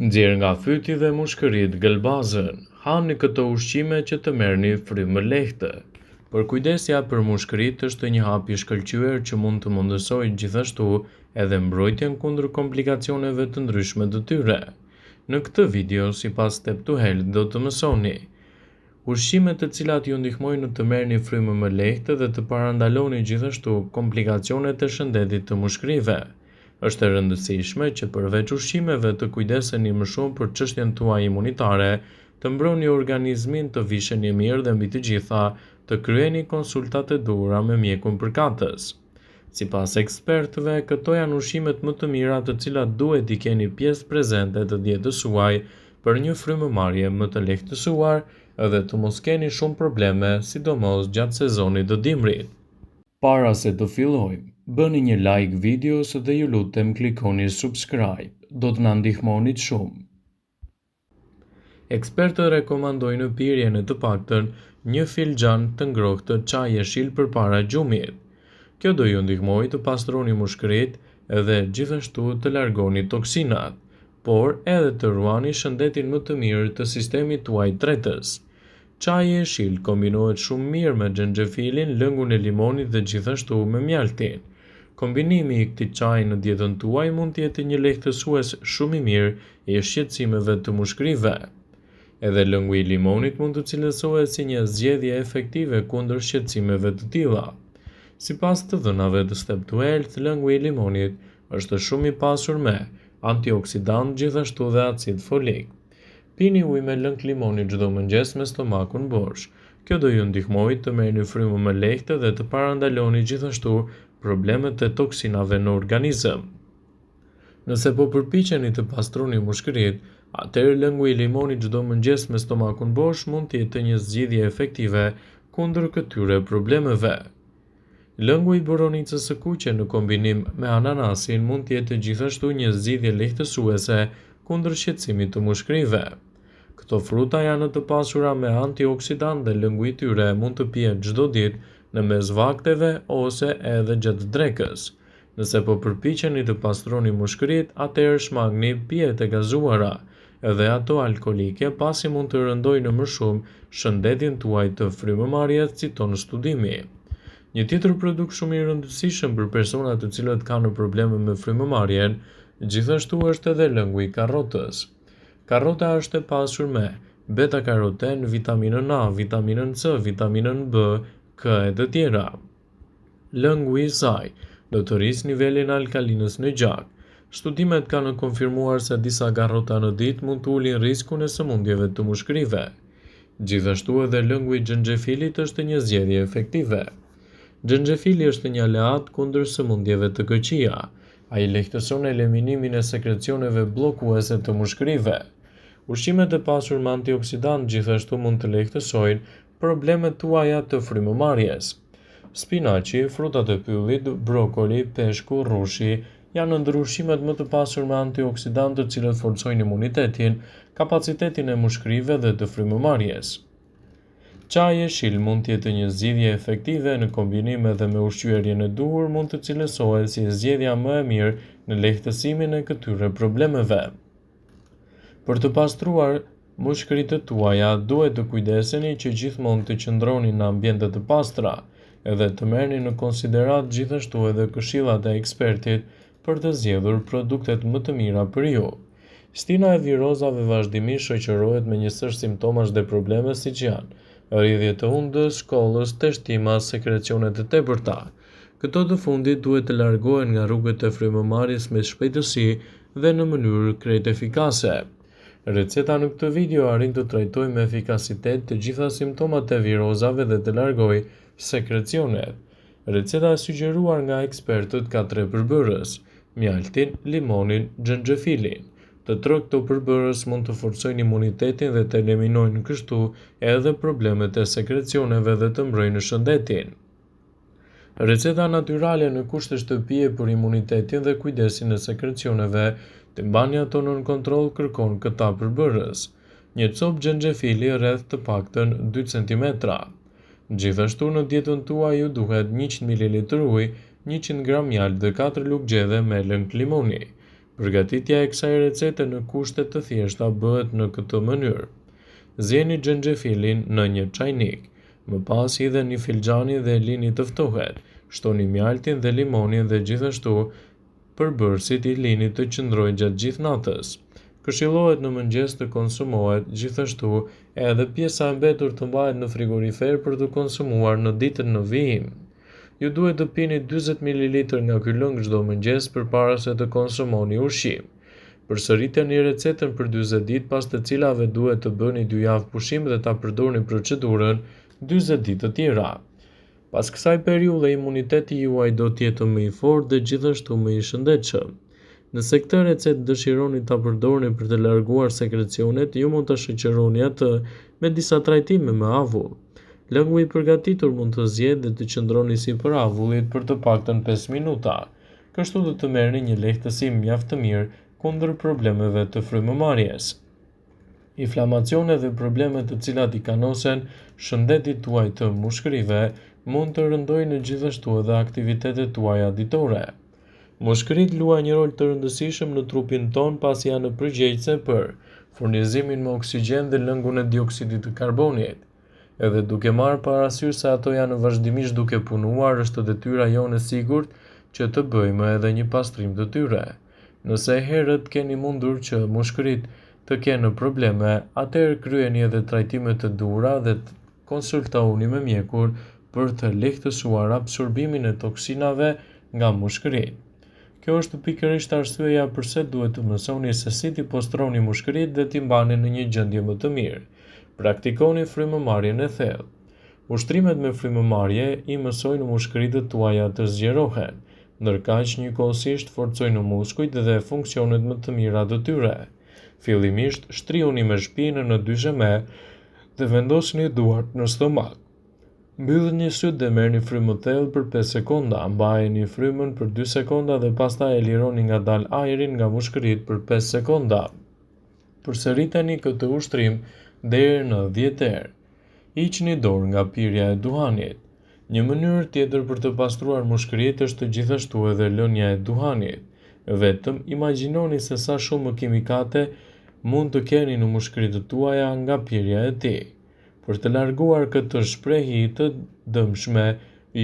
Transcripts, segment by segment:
Nxjerr nga fyti dhe mushkërit gëlbazën. Hani këto ushqime që të merrni frymë lehtë. Përkujdesja për mushkërit është një hap i shkëlqyer që mund të mundësojë gjithashtu edhe mbrojtjen kundër komplikacioneve të ndryshme të tyre. Në këtë video, sipas Step to Health, do të mësoni ushqime të cilat ju ndihmojnë të merrni frymë më lehtë dhe të parandaloni gjithashtu komplikacionet e shëndetit të mushkërive. Është e rëndësishme që përveç ushqimeve të kujdeseni më shumë për çështjen tuaj imunitare, të mbroni organizmin, të visheni mirë dhe mbi të gjitha, të kryeni konsultat e duhura me mjekun përkatës. Sipas ekspertëve, këto janë ushqimet më të mira të cilat duhet i keni pjesë prezente të dietës suaj për një frymëmarrje më të lehtësuar edhe të mos keni shumë probleme, sidomos gjatë sezonit të dimrit. Para se të fillojmë, bëni një like videos dhe ju lutem klikoni subscribe, do të na ndihmonit shumë. Ekspertët rekomandojnë pirjen e të paktën një filxhan të ngrohtë të çaj jeshil përpara gjumit. Kjo do ju ndihmojë të pastroni mushkërit edhe gjithashtu të largoni toksinat, por edhe të ruani shëndetin më të mirë të sistemit tuaj tretës. Çaji i jeshil kombinohet shumë mirë me xhenxhefilin, lëngun e limonit dhe gjithashtu me mjaltin. Kombinimi i këtij çaji në dietën tuaj mund të jetë një lehtësues shumë i mirë i shqetësimeve të mushkërive. Edhe lëngu i limonit mund të cilësohet si një zgjedhje efektive kundër shqetësimeve të tilla. Sipas të dhënave të Step to Health, lëngu i limonit është shumë i pasur me antioksidant gjithashtu dhe acid folik. Pini ujë me lëng limoni çdo mëngjes me stomakun bosh. Kjo do ju ndihmojë të merrni frymë më lehtë dhe të parandaloni gjithashtu problemet e toksinave në organizëm. Nëse po përpiqeni të pastroni mushkërit, atëherë lëngu i limonit çdo mëngjes me stomakun bosh mund të jetë një zgjidhje efektive kundër këtyre problemeve. Lëngu i boronicës së kuqe në kombinim me ananasin mund të jetë gjithashtu një zgjidhje lehtësuese kundër shqetësimit të mushkërive. Këto fruta janë të pasura me antioksidant dhe lëngu i tyre mund të pihet çdo ditë në mes vakteve ose edhe gjatë drekës. Nëse po përpiqeni të pastroni mushkërit, atëherë shmangni pijet e gazuara, edhe ato alkolike, pasi mund të rëndojnë më shumë shëndetin tuaj të frymëmarrjes, citon studimi. Një tjetër produkt shumë i rëndësishëm për personat të cilët kanë probleme me frymëmarrjen, gjithashtu është edhe lëngu i karrotës. Karrota është e pasur me beta-karoten, vitaminën A, vitaminën C, vitaminën B, K e të tjera. Lëngu i saj do të rrisë nivelin e alkalinës në gjak. Studimet kanë konfirmuar se disa karrota në ditë mund të ulin riskun e sëmundjeve të mushkërive. Gjithashtu edhe lëngu i xhenxhefilit është një zgjedhje efektive. Xhenxhefili është një aleat kundër sëmundjeve të këqija. Ai lehtëson eliminimin e sekrecioneve bllokuese të mushkërive. Ushqimet e pasur me antioksidant gjithashtu mund të lehtësojnë problemet tuaja të frymëmarrjes. Spinaçi, frutat e pyllit, brokoli, peshku, rrushi janë ndër ushqimet më të pasur me antioksidant të cilët forcojnë imunitetin, kapacitetin e mushkërive dhe të frymëmarrjes. Çaji i jeshil mund të jetë një zgjidhje efektive në kombinim edhe me ushqyerjen e duhur mund të cilësohet si zgjedhja më e mirë në lehtësimin e këtyre problemeve. Për të pastruar mushkërit e tuaja, duhet të kujdeseni që gjithmonë të qëndroni në ambiente të pastra, edhe të merrni në konsiderat gjithashtu edhe këshillat e ekspertit për të zgjedhur produktet më të mira për ju. Stina e virozave vazhdimisht shoqërohet me një sër simptomash dhe probleme siç janë rrjedhje të hundës, shkollës, teshtima, sekrecione të tepërta. Këto të fundit duhet të largohen nga rrugët e frymëmarrjes me shpejtësi dhe në mënyrë krejt efikase. Receta në këtë video arrin të trajtojë me efikasitet të gjitha simptomat e virozave dhe të largojë sekrecionet. Receta e sugjeruar nga ekspertët ka 3 përbërës: mjaltin, limonin, xhenxhefilin. Të tërë këto përbërës mund të forcojnë imunitetin dhe të eliminojnë kështu edhe problemet e sekrecioneve dhe të mbrojnë shëndetin. Receta natyrale në kushte shtëpie për imunitetin dhe kujdesin e sekrecioneve të mbani ato nën kontroll kërkon këta përbërës. Një copë xhenxhefili rreth të paktën 2 cm. Gjithashtu në dietën tuaj ju duhet 100 ml ujë, 100 g mjalt dhe 4 lugë gjedhe me lëng limoni. Përgatitja e kësaj recete në kushte të thjeshta bëhet në këtë mënyrë. Zjeni xhenxhefilin në një çajnik, më pas hidheni filxhanin dhe lini të ftohet, shtoni mjaltin dhe limonin dhe gjithashtu përbërësit i lini të qëndrojë gjatë gjithë natës. Këshillohet në mëngjes të konsumohet, gjithashtu edhe pjesa e mbetur të mbahet në frigorifer për të konsumuar në ditën në vijim. Ju duhet të pini 40 ml nga ky lëng çdo mëngjes përpara se të konsumoni ushqim. Përsëriteni recetën për 40 ditë, pas të cilave duhet të bëni 2 javë pushim dhe ta përdorni procedurën 40 ditë të tjera. Pas kësaj periudhe, imuniteti juaj do të jetë më i fortë dhe gjithashtu më i shëndetshëm. Nëse këtë recetë dëshironi ta përdorni për të larguar sekrecionet, ju mund ta shoqëroni atë me disa trajtime me avull. Lëngu i përgatitur mund të zjehet dhe të qëndroni sipër avullit për të paktën 5 minuta. Kështu do të merrni një lehtësi mjaft të mirë kundër problemeve të frymëmarrjes. Inflamacionet dhe problemet të cilat i kanosen shëndetit tuaj të mushkërive mund të rëndojnë gjithashtu edhe aktivitetet tuaja ditore. Mushkërit luajnë një rol të rëndësishëm në trupin ton pasi janë përgjegjëse për furnizimin me oksigjen dhe lëngun e dioksidit të karbonit. Edhe duke marrë parasysh se ato janë vazhdimisht duke punuar, është detyra jonë e sigurt që të bëjmë edhe një pastrim të tyre. Nëse herët keni mundur që mushkërit të kenë probleme, atëherë kryeni edhe trajtime të duhura dhe konsultohuni me mjekur për të lehtësuar absorbimin e toksinave nga mushkërit. Kjo është pikërisht arsyeja pse duhet të mësoni se si t'i postroni mushkërit dhe t'i mbani në një gjendje më të mirë. Praktikoni frymëmarrjen e thellë. Ushtrimet me frymëmarrje i mësojnë mushkëritët tuaja të zgjerohen, ndërkaq njëkohësisht forcojnë muskujt dhe funksionet më të mira të tyre. Fillimisht shtrihuni me shpinën në dysheme dhe vendosni duart në stomak. Mbyllni sytë dhe merrni frymë thellë për 5 sekonda, mbajeni frymën për 2 sekonda dhe pastaj e lironi ngadalë ajrin nga mushkëritë për 5 sekonda. Përsëriteni këtë ushtrim deri në 10 herë. Hiqni dorë nga pirja e duhanit. Një mënyrë tjetër për të pastruar mushkëritë është gjithashtu edhe lënia e duhanit. Vetëm imagjinoni se sa shumë kimikate mund të keni në mushkëritë tuaja nga pirja e tij. Për të larguar këtë shprehje të dëmshme,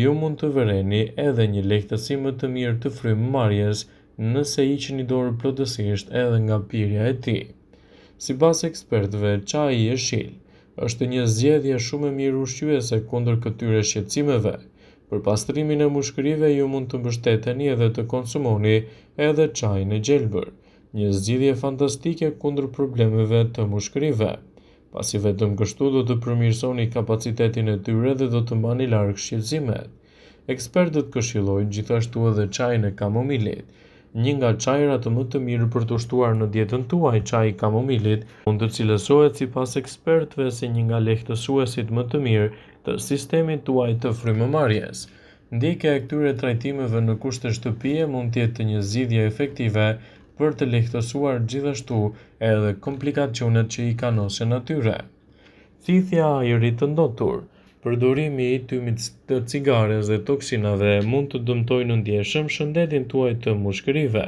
ju mund të vëreni edhe një lehtësi më të mirë të frymëmarrjes nëse hiqni dorë plotësisht edhe nga pirja e tij. Sipas ekspertëve, çaji i jeshil është një zgjedhje shumë e mirë ushqyese kundër këtyre shqetësimeve. Për pastrimin e mushkërive ju mund të mbështeteni edhe të konsumoni edhe çajin e gjelbër, një zgjidhje fantastike kundër problemeve të mushkërive, pasi vetëm kështu do të përmirësoni kapacitetin e tyre dhe do të mbani larg shqetësimet. Ekspertët këshillojnë gjithashtu edhe çajin e kamomilit, një nga çajrat më të mirë për të ushtuar në dietën tuaj. Çaji i kamomilit mund të cilësohet sipas ekspertëve si një nga lehtësuesit më të mirë të sistemit tuaj të frymëmarrjes. Ndjekja e këtyre trajtimeve në kushte shtëpie mund të jetë një zgjidhje efektive për të lehtësuar gjithashtu edhe komplikacionet që i kanosen atyre. Thithja e ajrit të ndotur. Përdorimi i tymit të cigares dhe toksinave mund të dëmtojnë ndjeshëm shëndetin tuaj të mushkërive.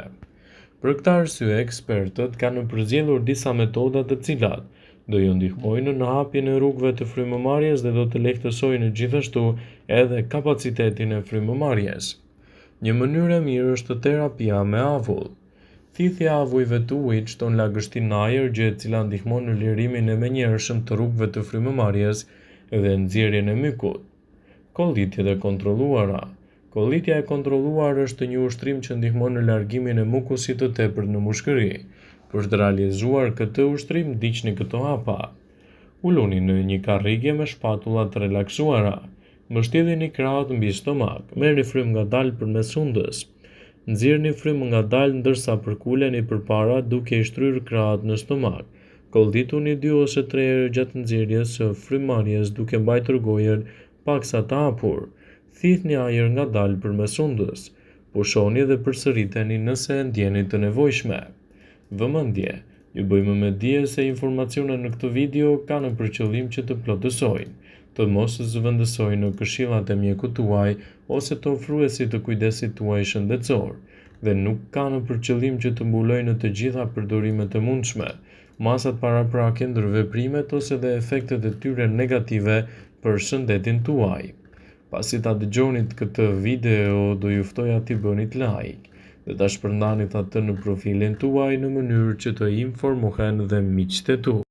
Për këtë arsye, ekspertët kanë përzgjedhur disa metoda të cilat do ju ndihmojnë në hapjen e rrugëve të frymëmarrjes dhe do të lehtësojnë gjithashtu edhe kapacitetin e frymëmarrjes. Një mënyrë e mirë është terapia me avull. Thithja e avujve të ujit shton lagështinë në ajër, gjë e cila ndihmon në lirimin e menjëhershëm të rrugëve të frymëmarrjes dhe nxjerrjen e mykut. Kollitjet e kontrolluara. Kollitja e kontrolluar është një ushtrim që ndihmon në largimin e mukusit të tepërt në mushkëri. Për të realizuar këtë ushtrim, ndiqni këto hapa. Uluni në një karrige me shpatulla të relaksuara. Mbështjellni krahët mbi stomak. Merrni frymë ngadalë përmes hundës. Nxirrni frymë ngadalë ndërsa përkuleni përpara duke i shtryrë krahët në stomak. Kollituni 2 ose 3 herë gjatë nxjerrjes së frymëmarrjes duke mbajtur gojën paksa të hapur. Thithni ajër ngadalë përmes hundës. Pushoni dhe përsëriteni nëse e ndjeni të nevojshme. Vëmendje. Ju bëjmë me dije se informacionet në këtë video kanë për qëllim që të plotësojnë, të mos zëvendësojnë në këshillat e mjekut tuaj ose të ofruesit të kujdesit tuaj shëndetësor. dhe nuk kanë për qëllim që të mbulojnë të gjitha përdorimet e mundshme, masat paraprake ndër veprimet ose dhe efektet e tyre negative për shëndetin tuaj. Pasi ta dëgjonit këtë video, do ju ftoja t'i bënit like dhe ta shpërndanit atë në profilin tuaj në mënyrë që të informohen dhe miqtë e tu.